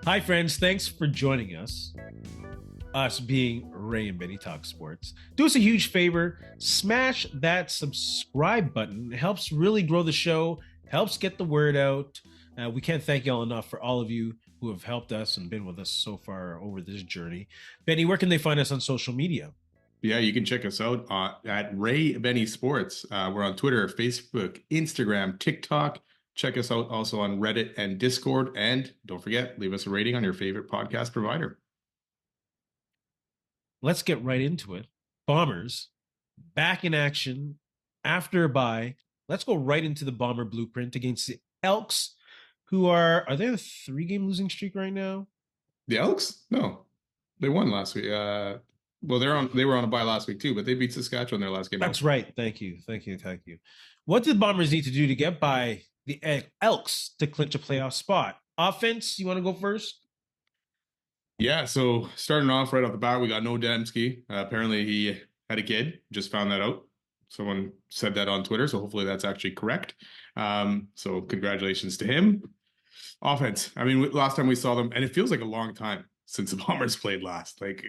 Hi, friends. Thanks for joining us. Us being Ray and Benny Talk Sports. Do us a huge favor. Smash that subscribe button. It helps really grow the show, helps get the word out. We can't thank y'all enough for all of you who have helped us and been with us so far over this journey. Benny, where can they find us on social media? Yeah, you can check us out at Ray Benny Sports. We're on Twitter, Facebook, Instagram, TikTok. Check us out also on Reddit and Discord. And don't forget, leave us a rating on your favorite podcast provider. Let's get right into it. Bombers back in action after a bye. Let's go right into the Bomber blueprint against the Elks, who are they a 3-game losing streak right now? The Elks? No, they won last week. Well, they were on a bye last week too, but they beat Saskatchewan their last game. That's right. Thank you. What did the Bombers need to do to get by the Elks to clinch a playoff spot? Offense, you want to go first? Yeah, so starting off right off the bat, we got no Dembski. Apparently he had a kid, just found that out. Someone said that on Twitter, so hopefully that's actually correct. So congratulations to him. Offense, I mean, last time we saw them, and it feels like a long time since the Bombers played last, like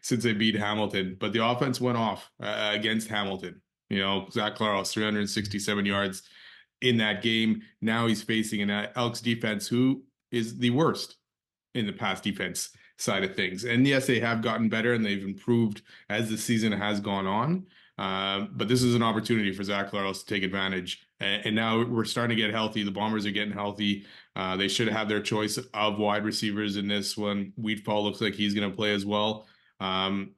since they beat Hamilton. But the offense went off against Hamilton. You know, Zach Claros, 367 yards in that game. Now he's facing an Elks defense who is the worst in the pass defense side of things. And yes, they have gotten better and they've improved as the season has gone on. But this is an opportunity for Zach Claros to take advantage. And now we're starting to get healthy. The Bombers are getting healthy. They should have their choice of wide receivers in this one. Wheatfall looks like he's going to play as well,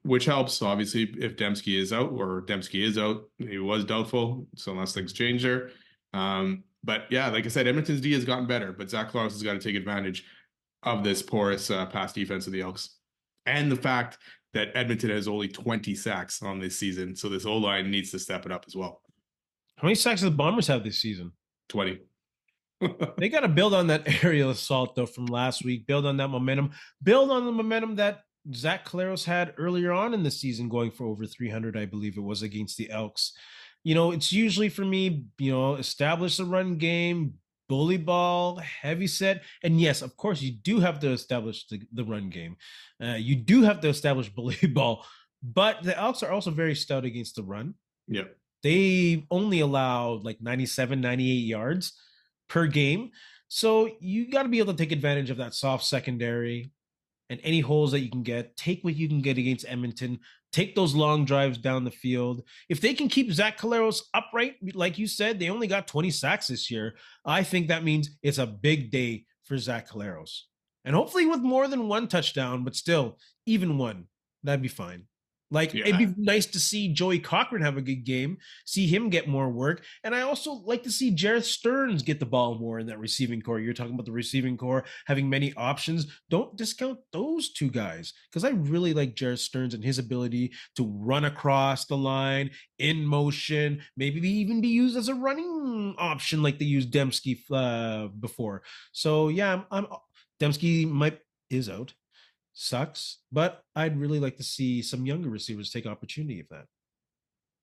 which helps. Obviously, if Dembski is out, or Dembski is out, he was doubtful. So unless things change there. But yeah, like I said, Edmonton's D has gotten better, but Zach Claros has got to take advantage of this porous pass defense of the Elks. And the fact that Edmonton has only 20 sacks on this season. So this O-line needs to step it up as well. How many sacks do the Bombers have this season? 20. They got to build on that aerial assault, though, from last week. Build on that momentum. Build on the momentum that Zach Claros had earlier on in the season, going for over 300, I believe it was, against the Elks. You know, it's usually for me, establish the run game, bully ball, heavy set. And yes, of course, you do have to establish the run game. You do have to establish bully ball. But the Elks are also very stout against the run. Yep. They only allow like 97, 98 yards per game. So you got to be able to take advantage of that soft secondary and any holes that you can get. Take what you can get against Edmonton. Take those long drives down the field. If they can keep Zach Claros upright, like you said, they only got 20 sacks this year. I think that means it's a big day for Zach Claros. And hopefully with more than one touchdown, but still, even one, that'd be fine. It'd be nice to see Joey Cochran have a good game, see him get more work. And I also like to see Jareth Stearns get the ball more in that receiving core. You're talking about the receiving core having many options. Don't discount those two guys, because I really like Jareth Stearns and his ability to run across the line in motion, maybe even be used as a running option like they used Dembski before. So yeah, Dembski is out. Sucks, but I'd really like to see some younger receivers take opportunity of that.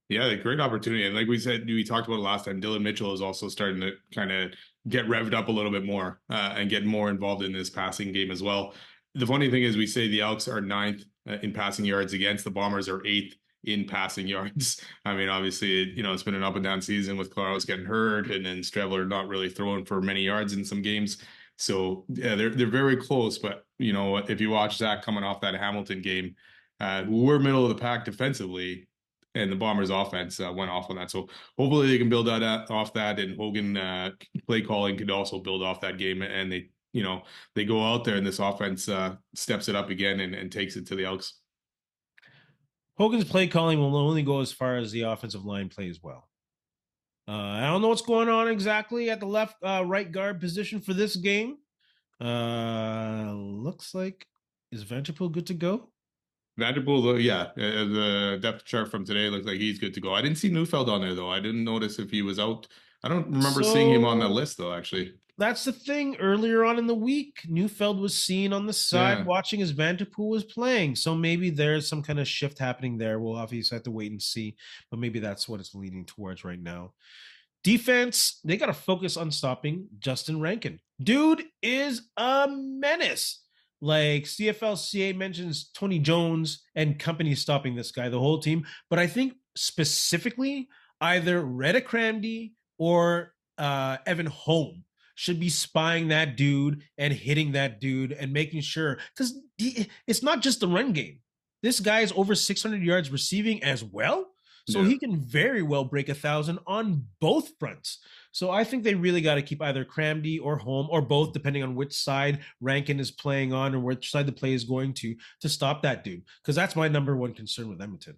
Yeah, a great opportunity. And like we said, we talked about it last time, Dylan Mitchell is also starting to kind of get revved up a little bit more and get more involved in this passing game as well. The funny thing is we say the Elks are 9th in passing yards against, the Bombers are 8th in passing yards. I mean, obviously, it's been an up and down season with Claros getting hurt and then Streveler not really throwing for many yards in some games. So yeah, they're very close. But if you watch Zach coming off that Hamilton game, we're middle of the pack defensively, and the Bombers' offense went off on that. So hopefully they can build off that, and Hogan play calling could also build off that game, and they go out there and this offense steps it up again and takes it to the Elks. Hogan's play calling will only go as far as the offensive line plays well. I don't know what's going on exactly at the left right guard position for this game. Looks like, is Vanderpool good to go? Vanderpool, yeah. The depth chart from today looks like he's good to go. I didn't see Neufeld on there, though. I didn't notice if he was out. I don't remember seeing him on the list, though, actually. That's the thing. Earlier on in the week, Neufeld was seen on the side watching as Vanderpool was playing. So maybe there's some kind of shift happening there. We'll obviously have to wait and see. But maybe that's what it's leading towards right now. Defense, they got to focus on stopping Justin Rankin. Dude is a menace. Like CFLCA mentions Tony Jones and company stopping this guy, the whole team. But I think specifically either Reda Cramdy or Evan Holm should be spying that dude and hitting that dude and making sure, because it's not just the run game. This guy is over 600 yards receiving as well. So Yeah. he can very well break 1,000 on both fronts. So I think they really got to keep either Cramdy or Holm or both, depending on which side Rankin is playing on or which side the play is going to stop that dude. Because that's my number one concern with Edmonton.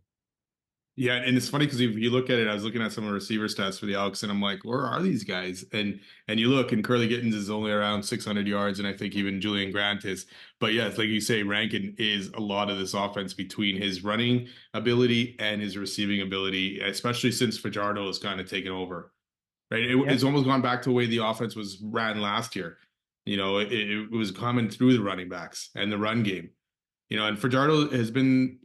Yeah, and it's funny because if you look at it, I was looking at some of the receiver stats for the Elks, and I'm like, where are these guys? And you look, and Curly Gittins is only around 600 yards, and I think even Julian Grant is. But yes, like you say, Rankin is a lot of this offense between his running ability and his receiving ability, especially since Fajardo has kind of taken over. Right, it's almost gone back to the way the offense was ran last year. It was coming through the running backs and the run game. And Fajardo has been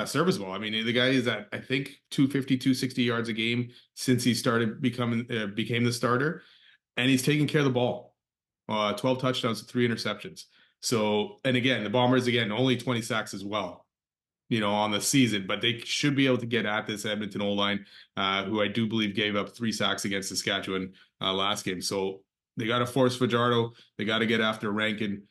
serviceable. I mean, the guy is at, I think, 250, 260 yards a game since he started became the starter, and he's taking care of the ball. 12 touchdowns, 3 interceptions. So, and again, the Bombers, again, only 20 sacks as well, on the season, but they should be able to get at this Edmonton O-line, who I do believe gave up 3 sacks against Saskatchewan last game. So they got to force Fajardo. They got to get after Rankin.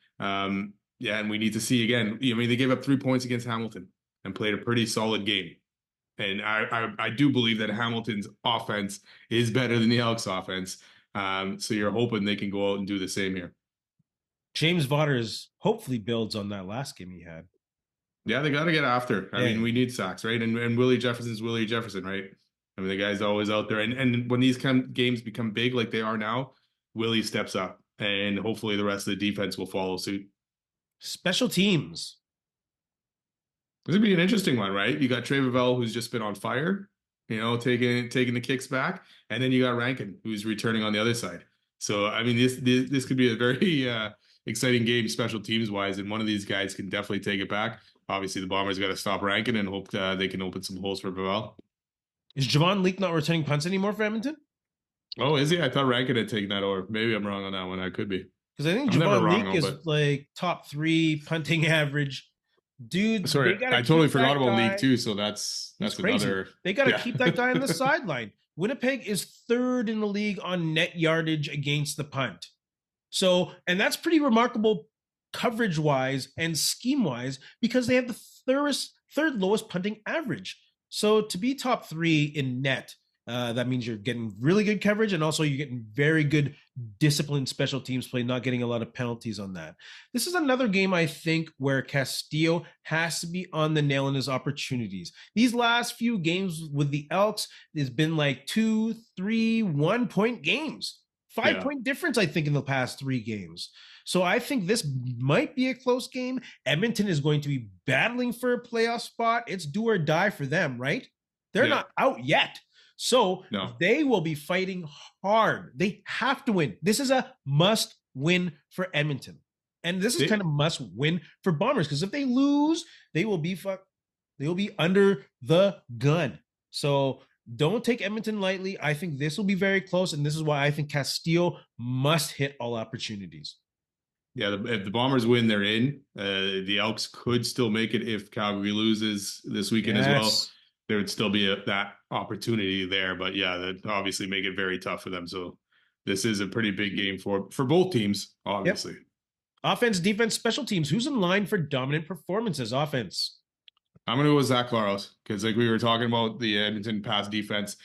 Yeah, and we need to see again. I mean, they gave up 3 points against Hamilton and played a pretty solid game. And I do believe that Hamilton's offense is better than the Elks offense. So you're hoping they can go out and do the same here. James Vaughters hopefully builds on that last game he had. Yeah, they got to get after. I mean, we need sacks, right? And Willie Jefferson's Willie Jefferson, right? I mean, the guy's always out there. And when these kind of games become big like they are now, Willie steps up. And hopefully the rest of the defense will follow suit. Special teams. This would be an interesting one, right? You got Trey Vavell, who's just been on fire, taking the kicks back, and then you got Rankin, who's returning on the other side. So, I mean, this could be a very exciting game, special teams wise, and one of these guys can definitely take it back. Obviously, the Bombers got to stop Rankin and hope they can open some holes for Vavell. Is Javon Leake not returning punts anymore for Edmonton? Oh, is he? I thought Rankin had taken that over. Maybe I'm wrong on that one. I could be. Because I think Javon Leake is like top 3 punting average. Dude, sorry, I totally forgot about League too. So that's another. They got to keep that guy on the sideline. Winnipeg is 3rd in the league on net yardage against the punt. So, and that's pretty remarkable coverage wise and scheme wise because they have the third lowest punting average. So to be top 3 in net, that means you're getting really good coverage and also you're getting very good disciplined special teams play, not getting a lot of penalties on that. This is another game, I think, where Castillo has to be on the nail in his opportunities. These last few games with the Elks, there's been like 2, 3, 1 point games. 5-point difference, I think, in the past 3 games. So I think this might be a close game. Edmonton is going to be battling for a playoff spot. It's do or die for them, right? They're not out yet. So they will be fighting hard. They have to win. This is a must win for Edmonton. And this is kind of must win for Bombers because if they lose, they will be under the gun. So don't take Edmonton lightly. I think this will be very close, and this is why I think Castillo must hit all opportunities. Yeah, if the Bombers win, they're in. The Elks could still make it if Calgary loses this weekend as well. There would still be that opportunity there, but yeah, that obviously make it very tough for them. So this is a pretty big game for both teams, obviously. Yep. Offense, defense, special teams. Who's in line for dominant performances? Offense. I'm going to go with Zach Claros because like we were talking about, the Edmonton pass defense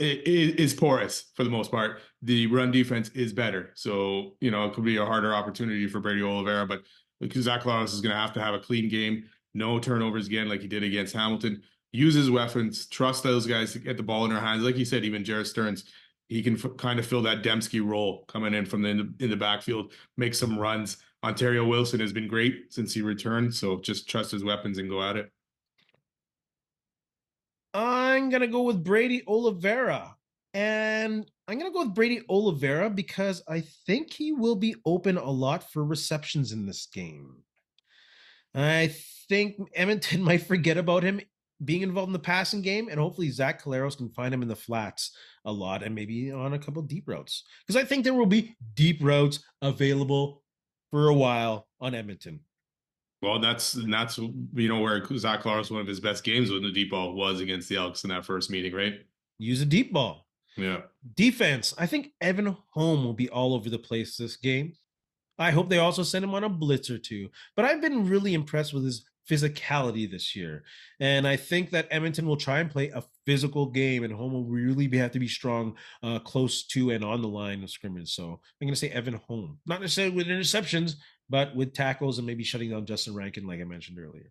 is porous for the most part. The run defense is better. So, it could be a harder opportunity for Brady Oliveira, but because Zach Claros is going to have a clean game, no turnovers again like he did against Hamilton. Use his weapons, trust those guys to get the ball in their hands. Like you said, even Jared Stearns, he can kind of fill that Dembski role coming in from in the backfield, make some runs. Ontario Wilson has been great since he returned, so just trust his weapons and go at it. I'm going to go with Brady Oliveira. And I'm going to go with Brady Oliveira because I think he will be open a lot for receptions in this game. I think Edmonton might forget about him being involved in the passing game, and hopefully Zach Caleros can find him in the flats a lot and maybe on a couple deep routes. Because I think there will be deep routes available for a while on Edmonton. Well, that's where Zach Clark's one of his best games when the deep ball was against the Elks in that first meeting, right? Use a deep ball. Yeah. Defense. I think Evan Holm will be all over the place this game. I hope they also send him on a blitz or two. But I've been really impressed with his physicality this year. And I think that Edmonton will try and play a physical game, and Holm will really have to be strong close to and on the line of scrimmage. So I'm going to say Evan Holm. Not necessarily with interceptions, but with tackles and maybe shutting down Justin Rankin, like I mentioned earlier.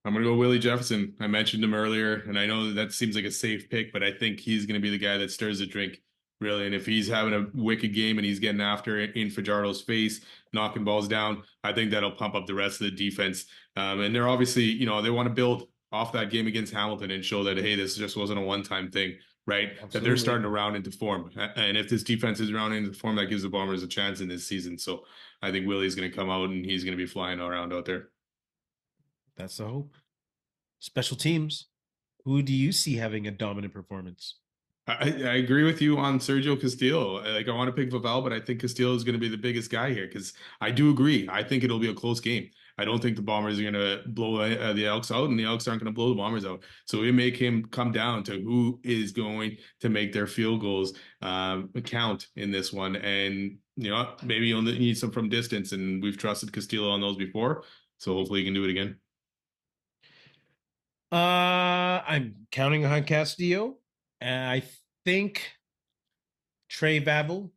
I'm going to go Willie Jefferson. I mentioned him earlier, and I know that seems like a safe pick, but I think he's going to be the guy that stirs the drink, really. And if he's having a wicked game and he's getting after it in Fajardo's face, knocking balls down, I think that'll pump up the rest of the defense. And they're obviously, they want to build off that game against Hamilton and show that, hey, this just wasn't a one-time thing, right? Absolutely. That they're starting to round into form. And if this defense is rounding into form, that gives the Bombers a chance in this season. So I think Willie's going to come out and he's going to be flying around out there. That's the hope. Special teams. Who do you see having a dominant performance? I agree with you on Sergio Castillo. I want to pick Vavel, but I think Castillo is going to be the biggest guy here because I do agree. I think it'll be a close game. I don't think the Bombers are going to blow the Elks out, and the Elks aren't going to blow the Bombers out. So we make him come down to who is going to make their field goals count in this one. And, maybe you'll need some from distance, and we've trusted Castillo on those before. So hopefully he can do it again. I'm counting on Castillo. I think Trey Vavel,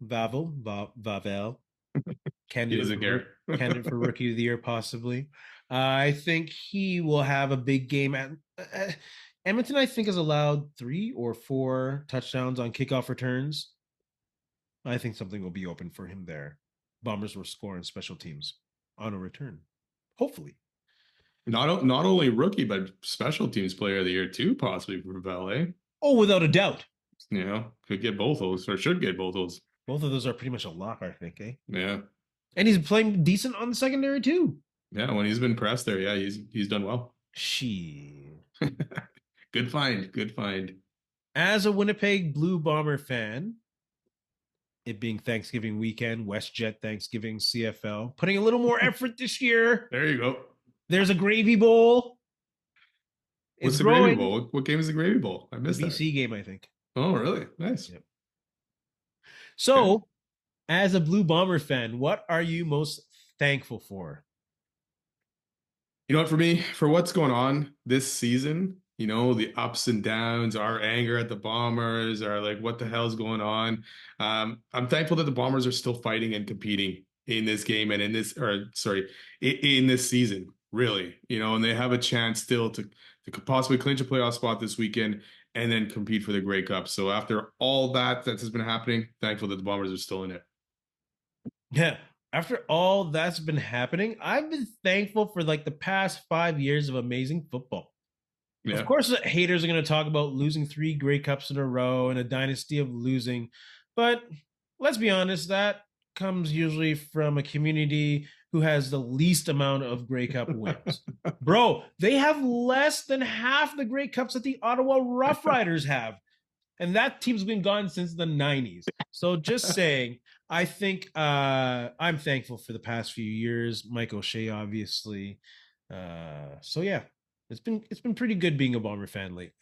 candidate for Rookie of the Year, possibly. I think he will have a big game. Edmonton, I think, has allowed 3 or 4 touchdowns on kickoff returns. I think something will be open for him there. Bombers will score in special teams on a return, hopefully. Not only rookie, but special teams player of the year too, possibly for Valet. Oh, without a doubt. Could get both those, or should get both those. Both of those are pretty much a lock, I think, eh? Yeah. And he's playing decent on the secondary too. Yeah, when he's been pressed there, yeah, he's done well. Good find. As a Winnipeg Blue Bomber fan, it being Thanksgiving weekend, WestJet Thanksgiving CFL, putting a little more effort this year. There you go. There's a Gravy Bowl. What's the Gravy Bowl? What game is the Gravy Bowl? I missed that. BC game, I think. Oh, really? Nice. Yep. So, as a Blue Bomber fan, what are you most thankful for? You know what, for me, for what's going on this season, the ups and downs, our anger at the Bombers, our what the hell's going on. I'm thankful that the Bombers are still fighting and competing in this game and in this season, really, and they have a chance still to possibly clinch a playoff spot this weekend and then compete for the Grey Cup. So after all that has been happening, thankful that the Bombers are still in it. Yeah. After all that's been happening, I've been thankful for the past 5 years of amazing football. Yeah. Of course, haters are going to talk about losing 3 Grey Cups in a row and a dynasty of losing. But let's be honest, that comes usually from a community who has the least amount of Grey Cup wins. Bro, they have less than half the Grey Cups that the Ottawa Rough Riders have. And that team's been gone since the 90s. So just saying, I think I'm thankful for the past few years. Mike O'Shea, obviously. So yeah, it's been pretty good being a Bomber fan lately.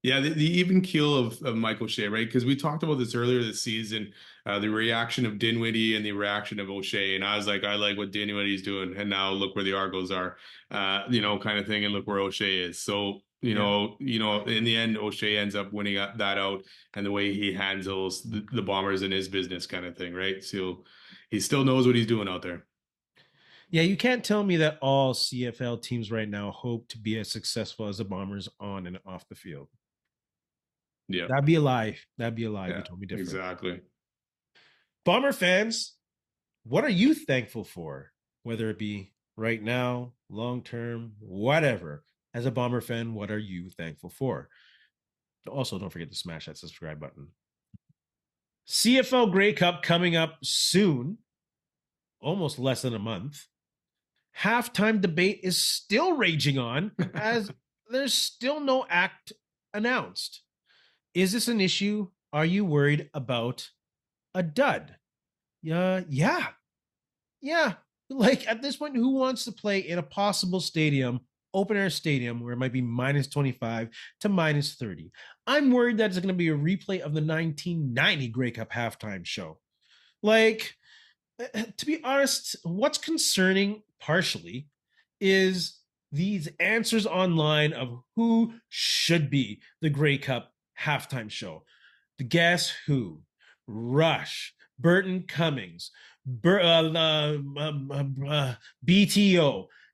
Yeah, the even keel of Mike O'Shea, right? Because we talked about this earlier this season, the reaction of Dinwiddie and the reaction of O'Shea. And I was like, I like what Dinwiddie's doing. And now look where the Argos are, kind of thing. And look where O'Shea is. So, in the end, O'Shea ends up winning that out, and the way he handles the Bombers in his business kind of thing, right? So he still knows what he's doing out there. Yeah, you can't tell me that all CFL teams right now hope to be as successful as the Bombers on and off the field. Yeah. That'd be a lie. Yeah, you told me different. Exactly. Bomber fans, what are you thankful for? Whether it be right now, long term, whatever. As a Bomber fan, what are you thankful for? Also, don't forget to smash that subscribe button. CFL Grey Cup coming up soon, almost less than a month. Halftime debate is still raging on as there's still no act announced. Is this an issue? Are you worried about a dud? Yeah. Yeah. Like at this point, who wants to play in a possible stadium, open air stadium, where it might be minus 25 to minus 30? I'm worried that it's going to be a replay of the 1990 Grey Cup halftime show. Like, to be honest, what's concerning partially is these answers online of who should be the Grey Cup halftime show. The Guess Who, Rush, Burton Cummings, BTO.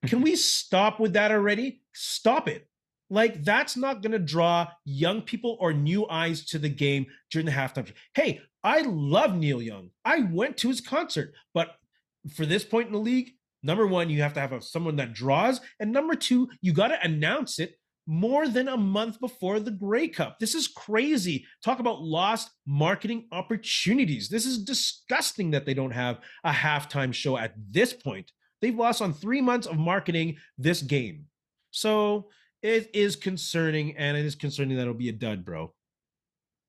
Can we stop with that already? Stop it. Like, that's not going to draw young people or new eyes to the game during the halftime. Hey, I love Neil Young. I went to his concert. But for this point in the league, number one, you have to have someone that draws. And number two, you got to announce it more than a month before the Grey Cup. This is crazy. Talk about lost marketing opportunities. This is disgusting that they don't have a halftime show at this point. They've lost on 3 months of marketing this game. So it is concerning, and it is concerning that it'll be a dud, bro.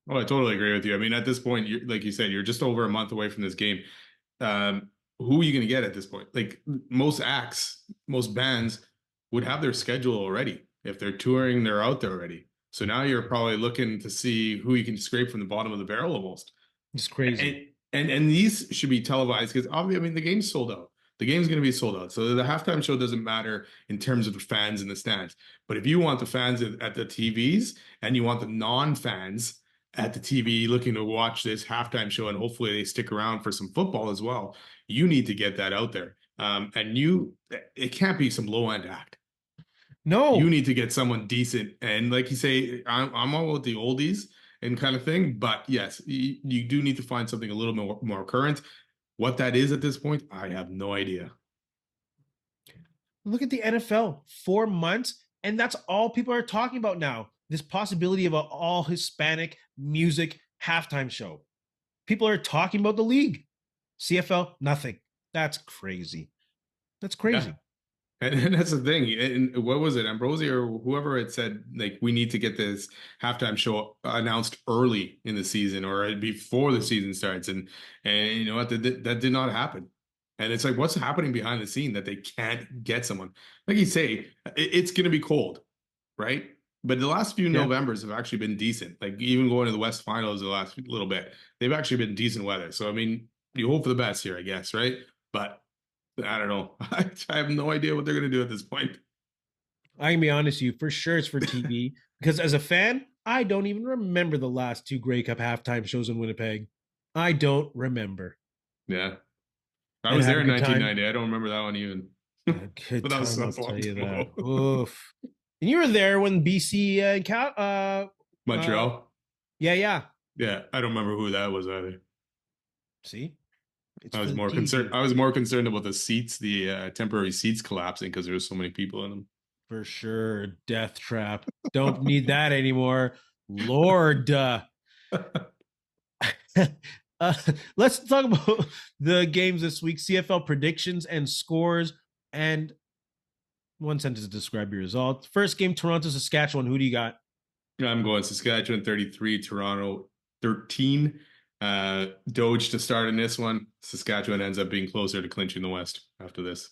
Oh, I totally agree with you. I mean, at this point, like you said, you're just over a month away from this game. Who are you going to get at this point? Like most acts, most bands would have their schedule already. If they're touring, they're out there already. So now you're probably looking to see who you can scrape from the bottom of the barrel almost. It's crazy. And these should be televised because obviously, I mean, the game's sold out. The game's going to be sold out. So the halftime show doesn't matter in terms of the fans in the stands. But if you want the fans at the TVs and you want the non-fans at the TV looking to watch this halftime show, and hopefully they stick around for some football as well, you need to get that out there. It can't be some low end act. No, you need to get someone decent. And like you say, I'm all with the oldies and kind of thing. But yes, you do need to find something a little more current. What that is at this point, I have no idea. Look at the NFL, 4 months, and that's all people are talking about now. This possibility of an all Hispanic music halftime show. People are talking about the league. CFL, nothing. That's crazy. That's crazy. Yeah. And that's the thing. And what was it, Ambrosi or whoever had said, like, we need to get this halftime show announced early in the season or before the season starts. And you know what? That did not happen. And it's like, what's happening behind the scene that they can't get someone? Like you say, it's going to be cold, right? But the last few Novembers have actually been decent. Like even going to the West Finals the last little bit, they've actually been decent weather. So, I mean, you hope for the best here, I guess, right? But I don't know. I have no idea what they're going to do at this point. I can be honest with you, for sure it's for TV. Because as a fan, I don't even remember the last two Grey Cup halftime shows in Winnipeg. I don't remember. Yeah. I was there in 1990. Time. I don't remember that one even. Good but that was I'll tell you that. Oof. And you were there when BC Montreal? Yeah. Yeah, I don't remember who that was either. See? I was more concerned. I was more concerned about the seats, the temporary seats collapsing because there were so many people in them. For sure, death trap. Don't need that anymore, Lord. Let's talk about the games this week. CFL predictions and scores, and one sentence to describe your results. First game, Toronto, Saskatchewan. Who do you got? I'm going Saskatchewan 33, Toronto 13. Doge to start in this one. Saskatchewan ends up being closer to clinching the West after this.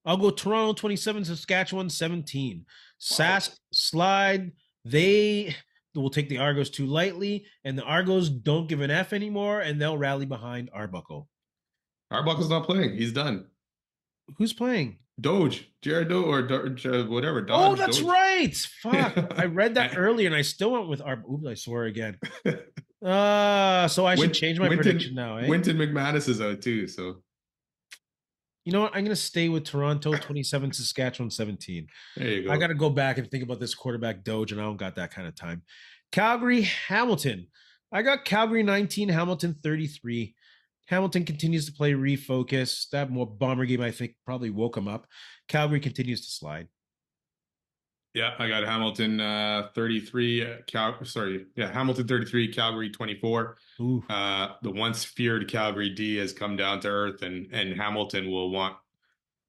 I'll go Toronto 27, Saskatchewan 17. Wow. Sask slide. They will take the Argos too lightly, and the Argos don't give an F anymore, and they'll rally behind Arbuckle. Arbuckle's not playing. He's done. Who's playing? Doge, Jared Doge, or whatever. Dodge, oh, that's Doge. Right. Fuck. I read that earlier, and I still went with Arbuckle. Oops, I swore again. So I should change my prediction now. Winton McManus is out too, so. You know what? I'm going to stay with Toronto 27, Saskatchewan 17. There you go. I got to go back and think about this quarterback Doge, and I don't got that kind of time. Calgary, Hamilton. I got Calgary 19, Hamilton 33. Hamilton continues to play refocus. That more bomber game, I think, probably woke him up. Calgary continues to slide. Yeah, I got Hamilton 33. Hamilton 33, Calgary 24. The once feared Calgary D has come down to earth, and Hamilton will want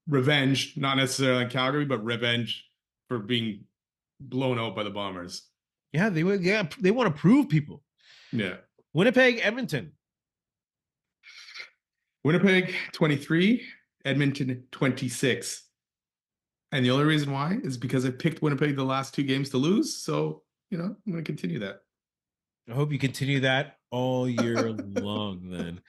revenge, not necessarily on Calgary, but revenge for being blown out by the Bombers. Yeah, they want to prove people. Yeah. Winnipeg, Edmonton. Winnipeg 23, Edmonton 26. And the only reason why is because I picked Winnipeg the last two games to lose. So, I'm going to continue that. I hope you continue that all year long then.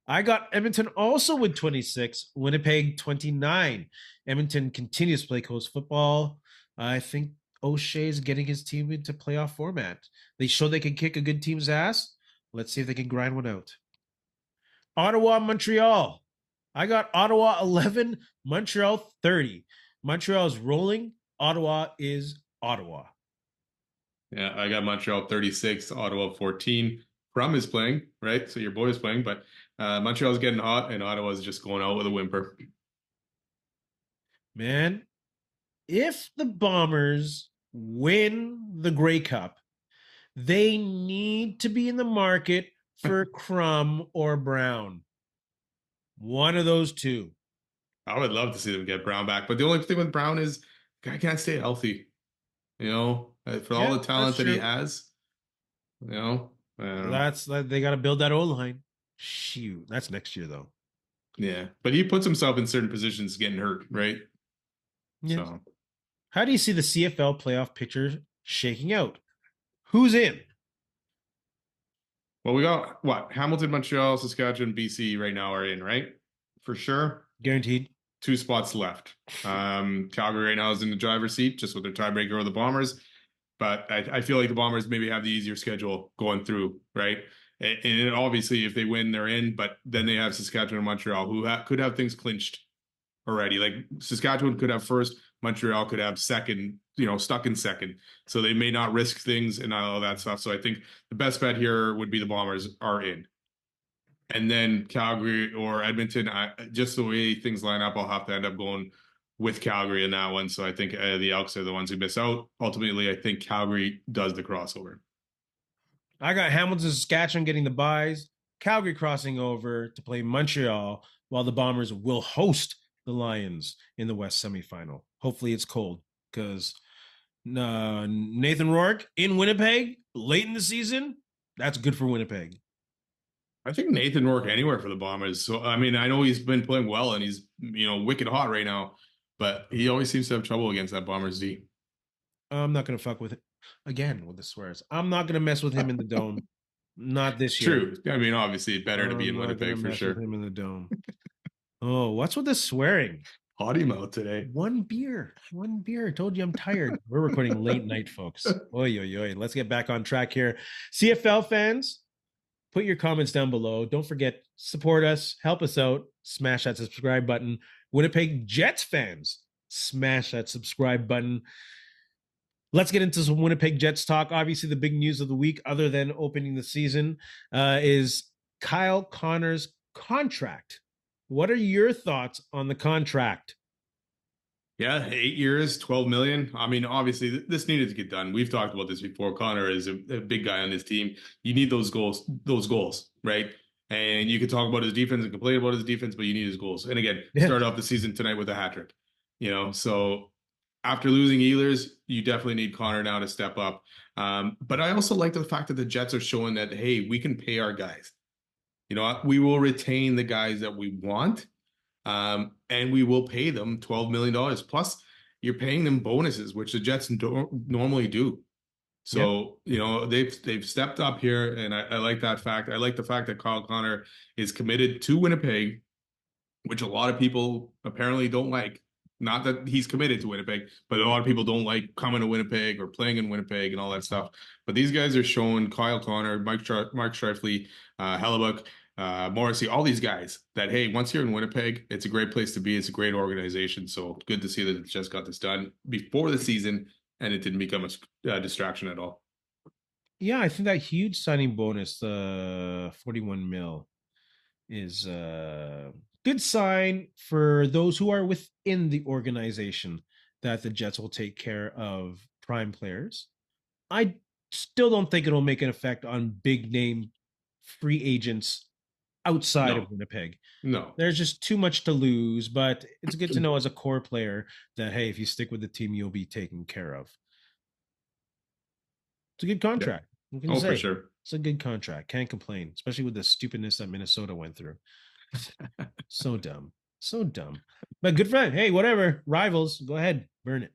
I got Edmonton also with 26, Winnipeg 29. Edmonton continues to play coast football. I think O'Shea's getting his team into playoff format. They show they can kick a good team's ass. Let's see if they can grind one out. Ottawa, Montreal. I got Ottawa 11, Montreal 30. Montreal is rolling. Ottawa is Ottawa. Yeah, I got Montreal 36, Ottawa 14. Crum is playing, right? So your boy is playing, but Montreal's getting hot and Ottawa's just going out with a whimper. Man, if the Bombers win the Grey Cup, they need to be in the market for Crum or Brown. One of those two. I would love to see them get Brown back, but the only thing with Brown is guy can't stay healthy. For all the talent that he has, That's they got to build that O line. Shoot, that's next year though. Yeah, but he puts himself in certain positions getting hurt, right? Yeah. So, how do you see the CFL playoff picture shaking out? Who's in? well, we got what? Hamilton, Montreal, Saskatchewan, BC right now are in, right? For sure. Guaranteed. 2 spots left. Calgary right now is in the driver's seat, just with their tiebreaker over the Bombers. But I feel like the Bombers maybe have the easier schedule going through, right? And obviously, if they win, they're in. But then they have Saskatchewan and Montreal, who could have things clinched already. Like Saskatchewan could have first, Montreal could have second, stuck in second. So they may not risk things and all that stuff. So I think the best bet here would be the Bombers are in. And then Calgary or Edmonton, just the way things line up, I'll have to end up going with Calgary in that one. So I think the Elks are the ones who miss out. Ultimately, I think Calgary does the crossover. I got Hamilton, Saskatchewan getting the buys, Calgary crossing over to play Montreal, while the Bombers will host the Lions in the West semifinal. Hopefully it's cold because Nathan Rourke in Winnipeg late in the season, that's good for Winnipeg. I think Nathan Rourke anywhere for the Bombers. So, I mean, I know he's been playing well and he's, wicked hot right now, but he always seems to have trouble against that Bombers D. I'm not going to fuck with it again with the swears. I'm not going to mess with him in the dome. Not this year. True. I mean, obviously, better to be in Winnipeg for sure. With him in the dome. Oh, what's with the swearing? Hottie mouth today. One beer. I told you I'm tired. We're recording late night, folks. Oy, oy, oy. Let's get back on track here. CFL fans, put your comments down below. Don't forget, support us, help us out, smash that subscribe button. Winnipeg Jets fans, smash that subscribe button. Let's get into some Winnipeg Jets talk. Obviously, the big news of the week, other than opening the season, is Kyle Connor's contract. What are your thoughts on the contract? Yeah, 8 years, 12 million. I mean, obviously, this needed to get done. We've talked about this before. Connor is a big guy on this team. You need those goals, right? And you can talk about his defense and complain about his defense, but you need his goals. And again, start off the season tonight with a hat trick. So after losing Ehlers, you definitely need Connor now to step up. But I also like the fact that the Jets are showing that, hey, we can pay our guys. We will retain the guys that we want. And we will pay them $12 million. Plus, you're paying them bonuses, which the Jets normally do. So, they've stepped up here, and I like that fact. I like the fact that Kyle Connor is committed to Winnipeg, which a lot of people apparently don't like. Not that he's committed to Winnipeg, but a lot of people don't like coming to Winnipeg or playing in Winnipeg and all that stuff. But these guys are showing Kyle Connor, Mark Scheifele, Hellebuck, Morrissey, all these guys that, hey, once you're in Winnipeg, it's a great place to be. It's a great organization. So good to see that it just got this done before the season and it didn't become a distraction at all. Yeah, I think that huge signing bonus, 41 mil, is a good sign for those who are within the organization that the Jets will take care of prime players. I still don't think it'll make an effect on big name free agents outside of Winnipeg. No. There's just too much to lose, but it's good to know as a core player that, hey, if you stick with the team, you'll be taken care of. It's a good Yeah. contract. What can you Oh, for say? sure. It's a good contract. Can't complain, especially with the stupidness that Minnesota went through. So dumb. So dumb. But good friend. Hey, whatever. Rivals. Go ahead. Burn it.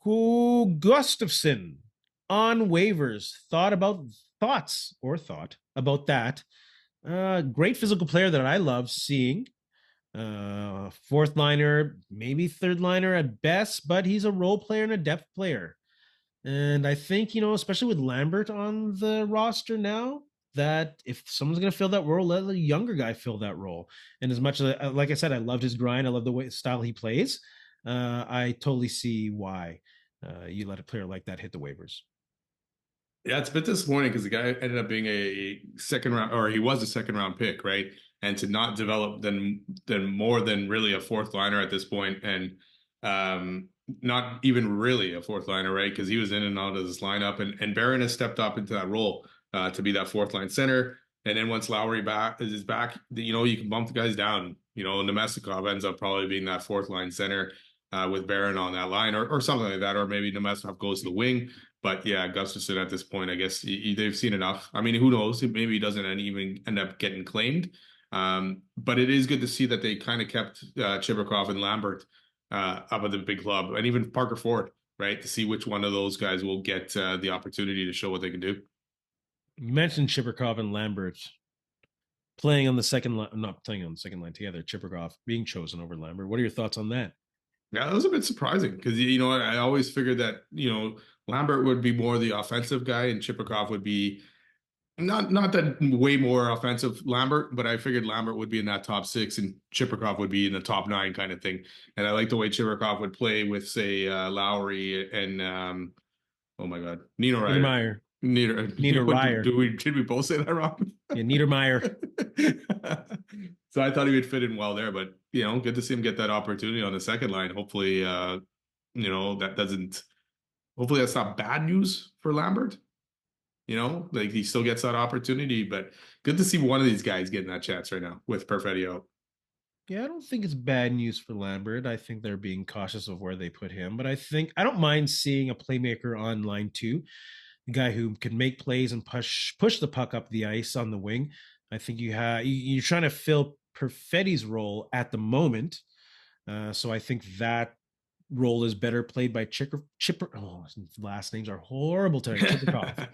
Gustaffson on waivers. Thoughts or thought about that. Great physical player that I love seeing. Fourth liner, maybe third liner at best, but he's a role player and a depth player. And I think, especially with Lambert on the roster now, that if someone's going to fill that role, let a younger guy fill that role. And as much as, like I said, I loved his grind, I love the way style he plays. I totally see why you let a player like that hit the waivers. Yeah, it's a bit disappointing because the guy ended up being a second round, or he was a second round pick, right? And to not develop then more than really a fourth liner at this point, and not even really a fourth liner, right? Because he was in and out of this lineup, and Barron has stepped up into that role to be that fourth line center. And then once Lowry is back, you can bump the guys down. Nemestikov ends up probably being that fourth line center with Barron on that line, or something like that, or maybe Nemestikov goes to the wing. But yeah, Gustaffson at this point, I guess they've seen enough. I mean, who knows? Maybe he doesn't even end up getting claimed. But it is good to see that they kind of kept Chibrikov and Lambert up at the big club, and even Parker Ford, right? To see which one of those guys will get the opportunity to show what they can do. You mentioned Chibrikov and Lambert playing on the second line, not playing on the second line together, Chibrikov being chosen over Lambert. What are your thoughts on that? Yeah, that was a bit surprising because I always figured that Lambert would be more the offensive guy and Chibrikov would be not that way more offensive Lambert, but I figured Lambert would be in that top six and Chibrikov would be in the top nine kind of thing. And I like the way Chibrikov would play with, say, Lowry and oh my God, Nino Ryder. Niedermeyer. Nino, Nina Ryer. did we both say that wrong? Yeah, Niedermeyer. So I thought he would fit in well there, but good to see him get that opportunity on the second line. Hopefully, that doesn't. Hopefully, that's not bad news for Lambert. Like he still gets that opportunity, but good to see one of these guys getting that chance right now with Perfetti out. Yeah, I don't think it's bad news for Lambert. I think they're being cautious of where they put him, but I don't mind seeing a playmaker on line two, a guy who can make plays and push the puck up the ice on the wing. I think you're trying to fill Perfetti's role at the moment, so I think that role is better played by Chipper. Oh, last names are horrible today. Chibrikov.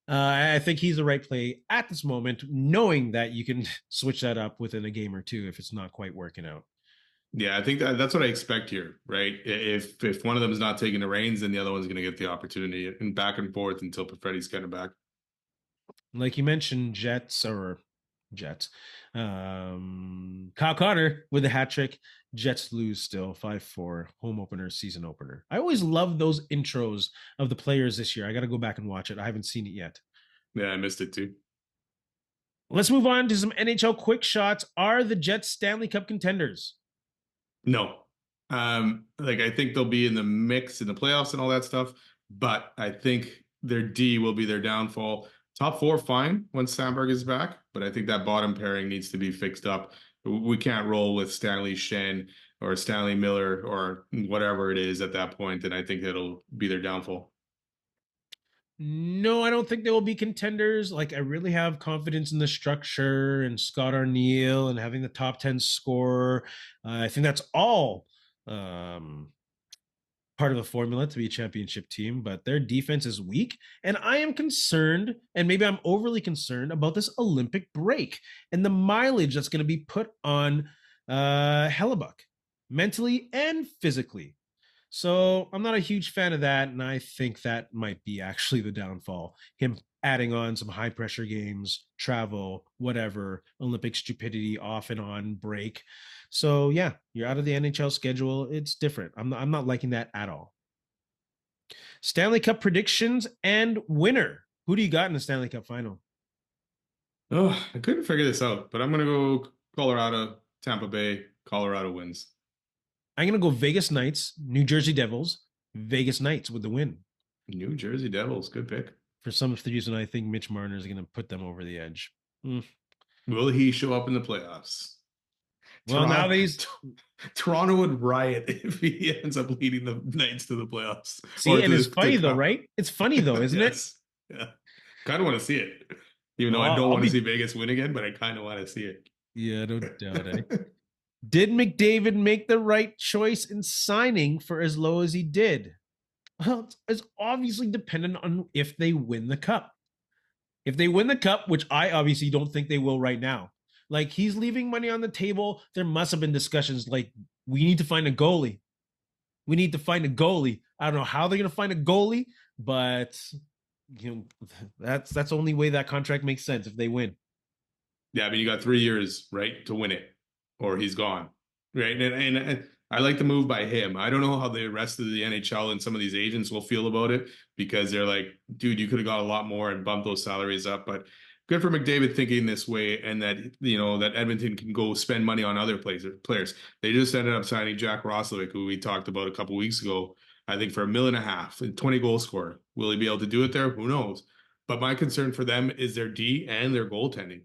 I think he's the right play at this moment, knowing that you can switch that up within a game or two if it's not quite working out. Yeah, I think that's what I expect here, right? If one of them is not taking the reins, then the other one's going to get the opportunity, and back and forth until Perfetti's kind of back. Like you mentioned, Jets. Kyle Connor with a hat trick. Jets lose still 5-4 home opener, season opener. I always love those intros of the players this year. I got to go back and watch it. I haven't seen it yet. Yeah, I missed it too. Let's move on to some NHL quick shots. Are the Jets Stanley Cup contenders? No. Like I think they'll be in the mix in the playoffs and all that stuff, but I think their D will be their downfall. Top four, fine once Sandberg is back, but I think that bottom pairing needs to be fixed up. We can't roll with Stanley Shen or Stanley Miller or whatever it is at that point, and I think that'll be their downfall. No, I don't think they will be contenders. Like, I really have confidence in the structure and Scott Arniel and having the top 10 score. I think that's all part of the formula to be a championship team, but their defense is weak. And I am concerned, and maybe I'm overly concerned about this Olympic break and the mileage that's going to be put on Hellebuck mentally and physically. So I'm not a huge fan of that, and I think that might be actually the downfall. Him adding on some high pressure games, travel, whatever, Olympic stupidity off and on break. So yeah, you're out of the NHL schedule. It's different. I'm not liking that at all. Stanley Cup predictions and winner. Who do you got in the Stanley Cup final? Oh, I couldn't figure this out, but I'm gonna go Colorado, Tampa Bay. Colorado wins. I'm going to go Vegas Knights, New Jersey Devils, Vegas Knights with the win. New Jersey Devils, good pick. For some reason, I think Mitch Marner is going to put them over the edge. Will he show up in the playoffs? Well, now these Toronto would riot if he ends up leading the Knights to the playoffs. see, and it's funny though, right? It's funny though, isn't it? Yeah. Kind of want to see it. Even though Well, I don't I'll want to be- see Vegas win again, but I kind of want to see it. Yeah, no doubt. Did McDavid make the right choice in signing for as low as he did? Well, it's obviously dependent on if they win the cup. If they win the cup, which I obviously don't think they will right now, like he's leaving money on the table. There must have been discussions like, we need to find a goalie. We need to find a goalie. I don't know how they're going to find a goalie, but that's the only way that contract makes sense if they win. Yeah, I mean, you got 3 years, right, to win it, or he's gone, right? And I like the move by him. I don't know how the rest of the NHL and some of these agents will feel about it, because they're like, dude, you could have got a lot more and bumped those salaries up. But good for McDavid thinking this way, and that that Edmonton can go spend money on other players. They just ended up signing Jack Roslovic, who we talked about a couple weeks ago, I think for $1.5 million and 20 goal scorer. Will he be able to do it there? Who knows? But my concern for them is their D and their goaltending.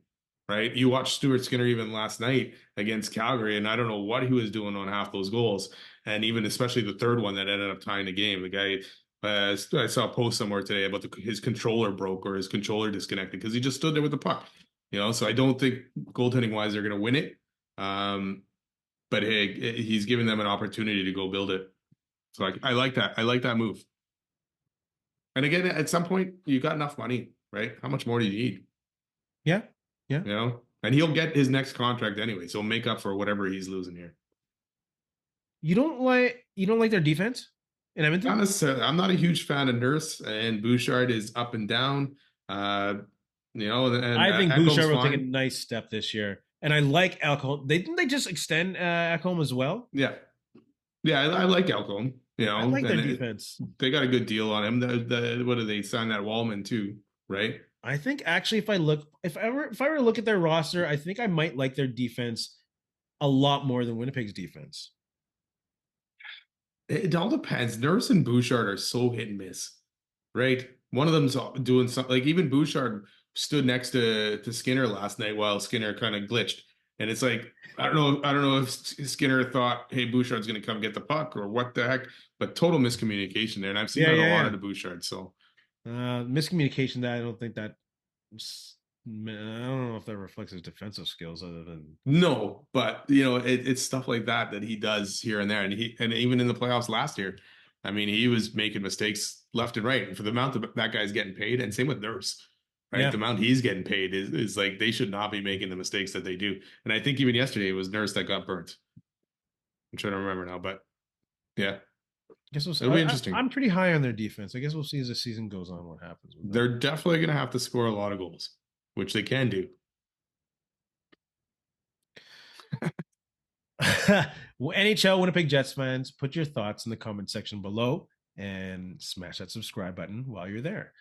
Right, you watched Stuart Skinner even last night against Calgary, and I don't know what he was doing on half those goals, and even especially the third one that ended up tying the game. The guy, I saw a post somewhere today about his controller broke or his controller disconnected because he just stood there with the puck. So I don't think goaltending wise they're going to win it. But hey, he's giving them an opportunity to go build it. So I like that. I like that move. And again, at some point, you got enough money, right? How much more do you need? Yeah. And he'll get his next contract anyway, so make up for whatever he's losing here. You don't like their defense in Edmonton? Not necessarily. I'm not a huge fan of Nurse, and Bouchard is up and down. And I think Bouchard will take a nice step this year, and I like Alcone. Didn't they just extend Alcone as well? Yeah, I like Alcone. I like their defense. They got a good deal on him. What did they sign that Wallman too? Right. I think actually, if I were to look at their roster, I think I might like their defense a lot more than Winnipeg's defense. It all depends. Nurse and Bouchard are so hit and miss, right? One of them's doing something. Like even Bouchard stood next to Skinner last night while Skinner kind of glitched, and it's like I don't know if Skinner thought, hey, Bouchard's going to come get the puck or what the heck, but total miscommunication there, and I've seen that a lot of the Bouchard. So. Miscommunication that I don't know if that reflects his defensive skills other than no, but it's stuff like that he does here and there, and even in the playoffs last year, I mean, he was making mistakes left and right, and for the amount that guy's getting paid, and same with Nurse, right? Yeah. The amount he's getting paid is like they should not be making the mistakes that they do, and I think even yesterday it was Nurse that got burnt. I'm trying to remember now, but yeah. Guess we'll see. It'll be interesting. I'm pretty high on their defense. I guess we'll see as the season goes on what happens with them. They're definitely going to have to score a lot of goals, which they can do. NHL Winnipeg Jets fans, put your thoughts in the comment section below and smash that subscribe button while you're there.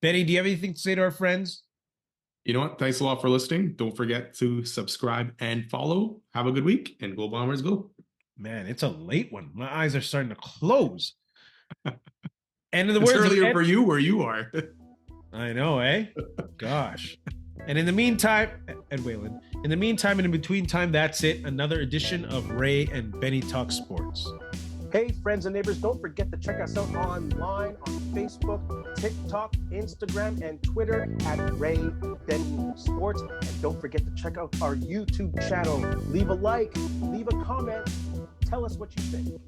Benny, do you have anything to say to our friends? You know what? Thanks a lot for listening. Don't forget to subscribe and follow. Have a good week, and go Bombers, go. Man, it's a late one. My eyes are starting to close. And in the it's words earlier for you where you are. I know, eh? Gosh. And in the meantime, Ed Whalen, in the meantime and in between time, that's it. Another edition of Ray and Benny Talk Sports. Hey, friends and neighbors, don't forget to check us out online on Facebook, TikTok, Instagram, and Twitter at Ray Benny Sports. And don't forget to check out our YouTube channel. Leave a like, leave a comment, tell us what you think.